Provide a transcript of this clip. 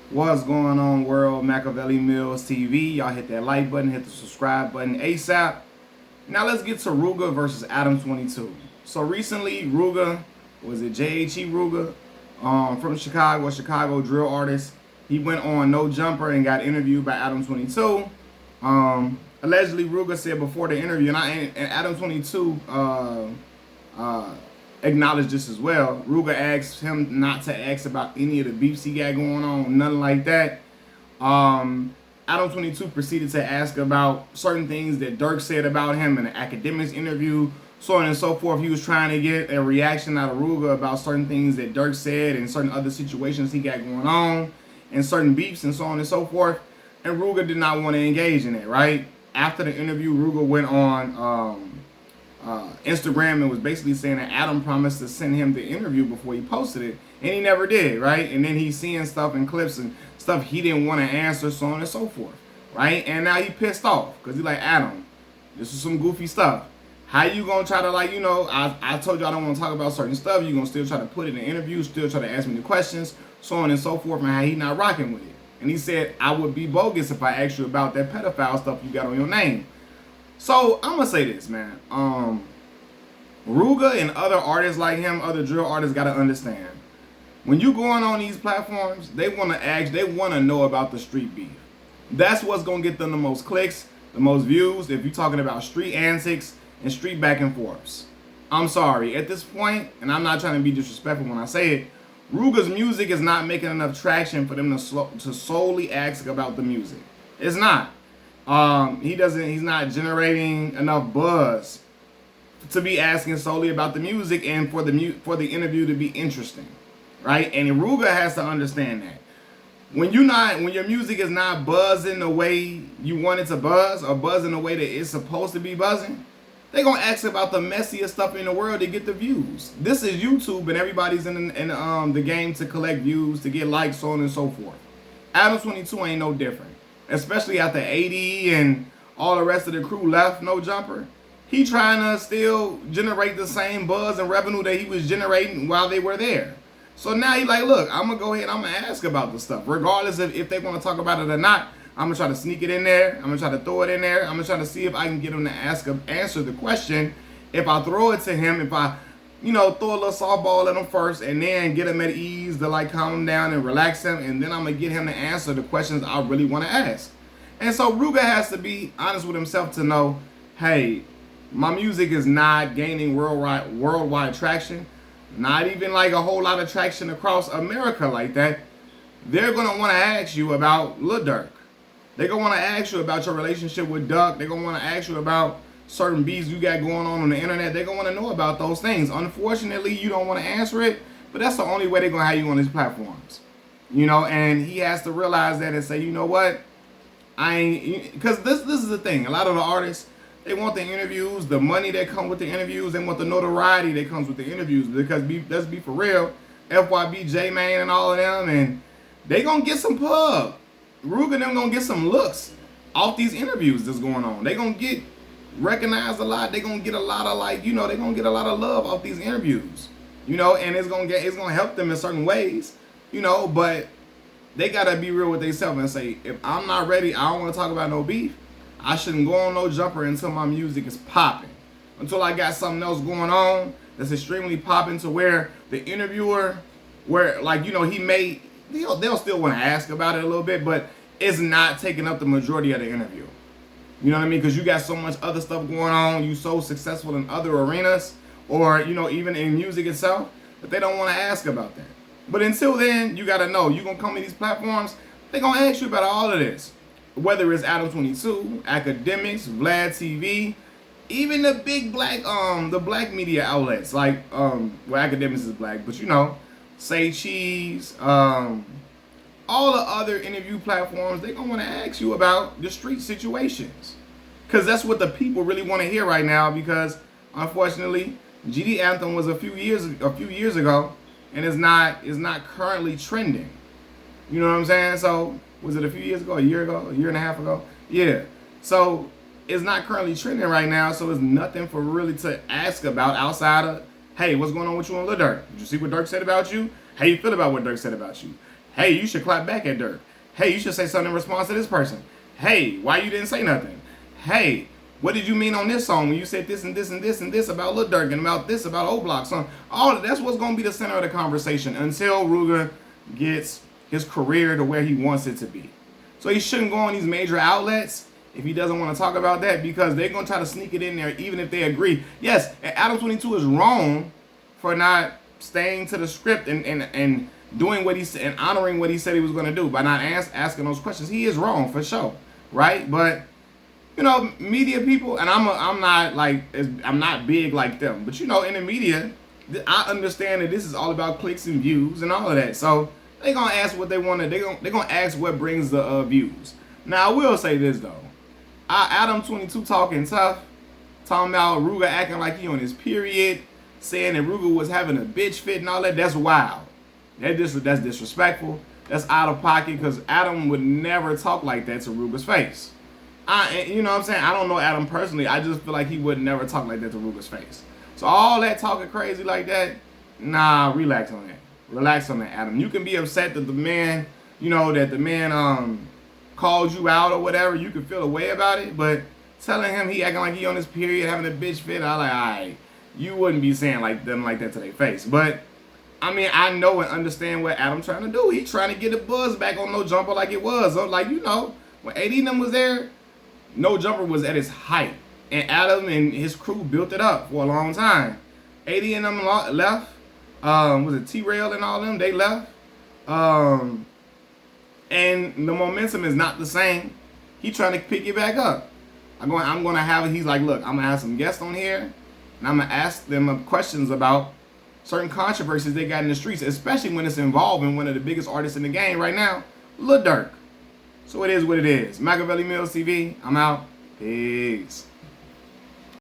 What's going on, world? Machiavelli Mills TV. Y'all hit that like button, hit the subscribe button ASAP. Now let's get to Rooga versus Adam 22. So recently, Rooga, was it JHE Rooga, from Chicago, a Chicago drill artist. He went on No Jumper and got interviewed by Adam 22. Allegedly, Rooga said before the interview, and Adam 22 acknowledged this as well. Rooga asked him not to ask about any of the beefs he got going on, nothing like that. Adam 22 proceeded to ask about certain things that Dirk said about him in an academics interview, so on and so forth. He was trying to get a reaction out of Rooga about certain things that Dirk said and certain other situations he got going on and certain beefs and so on and so forth. And Rooga did not want to engage in it, right? After the interview, Rooga went on Instagram and was basically saying that Adam promised to send him the interview before he posted it, and he never did, right? And then he's seeing stuff and clips and stuff he didn't want to answer, so on and so forth, right? And now he pissed off because he's like, Adam, this is some goofy stuff. How you gonna try to, like, I told you I don't want to talk about certain stuff. You gonna still try to put it in interviews, still try to ask me the questions, so on and so forth, and how he not rocking with it. And he said, I would be bogus if I asked you about that pedophile stuff you got on your name. So I'm gonna say this, man. Rooga and other artists like him, other drill artists, gotta understand. When you going on these platforms, they wanna know about the street beef. That's what's gonna get them the most clicks, the most views. If you're talking about street antics and street back and forths. I'm sorry, at this point, and I'm not trying to be disrespectful when I say it, Rooga's music is not making enough traction for them to solely ask about the music. It's not. He's not generating enough buzz to be asking solely about the music and for the interview to be interesting, right? And Rooga has to understand that when your music is not buzzing the way you want it to buzz, or buzzing the way that it's supposed to be buzzing, they're gonna ask about the messiest stuff in the world to get the views. This is YouTube, and everybody's in the game to collect views, to get likes, so on and so forth. Adam 22 ain't no different. Especially after 80 and all the rest of the crew left No Jumper. He trying to still generate the same buzz and revenue that he was generating while they were there. So now he like, look, I'm going to go ahead and I'm going to ask about the stuff. Regardless of if they want to talk about it or not, I'm going to try to sneak it in there. I'm going to try to throw it in there. I'm going to try to see if I can get him to answer the question. If I throw it to him, if I throw a little softball at him first and then get him at ease to like calm him down and relax him, and then I'm going to get him to answer the questions I really want to ask. And so Rooga has to be honest with himself to know, hey, my music is not gaining worldwide traction, not even like a whole lot of traction across America like that. They're going to want to ask you about Lil Durk. They're going to want to ask you about your relationship with Duck. They're going to want to ask you about certain beefs you got going on the internet. They're going to want to know about those things. Unfortunately, you don't want to answer it, but that's the only way they're going to have you on these platforms. And he has to realize that and say, you know what? Because this is the thing. A lot of the artists, they want the interviews, the money that comes with the interviews. They want the notoriety that comes with the interviews. Because let's be for real, FYB, J-Man, and all of them, and they going to get some pub. Rooga and them going to get some looks off these interviews that's going on. They going to get recognized a lot. They gonna get a lot of they're gonna get a lot of love off these interviews, and it's gonna help them in certain ways, but they gotta be real with themselves and say, if I'm not ready, I don't want to talk about no beef. I shouldn't go on No Jumper until my music is popping, until I got something else going on that's extremely popping, to where the interviewer, he may, they'll still want to ask about it a little bit, but it's not taking up the majority of the interview. You know what I mean? Because you got so much other stuff going on. You so successful in other arenas, or even in music itself, that they don't want to ask about that. But until then, you got to know, you're going to come to these platforms, they're going to ask you about all of this. Whether it's Adam 22, Academics, Vlad TV, even the big black, the black media outlets, like, Academics is black, but Say Cheese, all the other interview platforms, they're going to want to ask you about the street situations. Because that's what the people really want to hear right now, because unfortunately, GD Anthem was a few years ago, and is not currently trending. You know what I'm saying? So, was it a few years ago, a year and a half ago? Yeah. So, it's not currently trending right now, so there's nothing for really to ask about outside of, hey, what's going on with you and Lil Durk? Did you see what Durk said about you? How you feel about what Durk said about you? Hey, you should clap back at Dirk. Hey, you should say something in response to this person. Hey, why you didn't say nothing? Hey, what did you mean on this song when you said this and this and this and this about Lil Durk and about this about O Block song? All that's what's gonna be the center of the conversation until Rooga gets his career to where he wants it to be. So he shouldn't go on these major outlets if he doesn't want to talk about that, because they're gonna try to sneak it in there even if they agree. Yes, and Adam 22 is wrong for not staying to the script and doing what he said and honoring what he said he was gonna do by not asking those questions. He is wrong for sure, right? But you know, media people, and I'm not big like them, but you know, in the media, I understand that this is all about clicks and views and all of that. So they gonna ask what they want to. They gonna ask what brings the views. Now I will say this though, Adam 22 talking tough, talking about Rooga acting like he on his period, saying that Rooga was having a bitch fit and all that. That's wild. That's disrespectful. That's out of pocket, because Adam would never talk like that to Rooga's face. You know what I'm saying? I don't know Adam personally. I just feel like he would never talk like that to Rooga's face. So all that talking crazy like that, nah, relax on that. Relax on that, Adam. You can be upset that the man, called you out or whatever. You can feel a way about it, but telling him he acting like he on his period, having a bitch fit, I like, alright, you wouldn't be saying like that to their face. But I mean, I know and understand what Adam trying to do. He trying to get the buzz back on No Jumper like it was. So, like, you know, when AD and them was there, No Jumper was at its height, and Adam and his crew built it up for a long time. AD and them left. Was it T-Rail and all them? They left. And the momentum is not the same. He trying to pick it back up. I'm gonna have. He's like, look, I'm gonna have some guests on here, and I'm gonna ask them questions about certain controversies they got in the streets, especially when it's involving one of the biggest artists in the game right now, Lil Durk. So it is what it is. Machiavelli Mills TV, I'm out. Peace.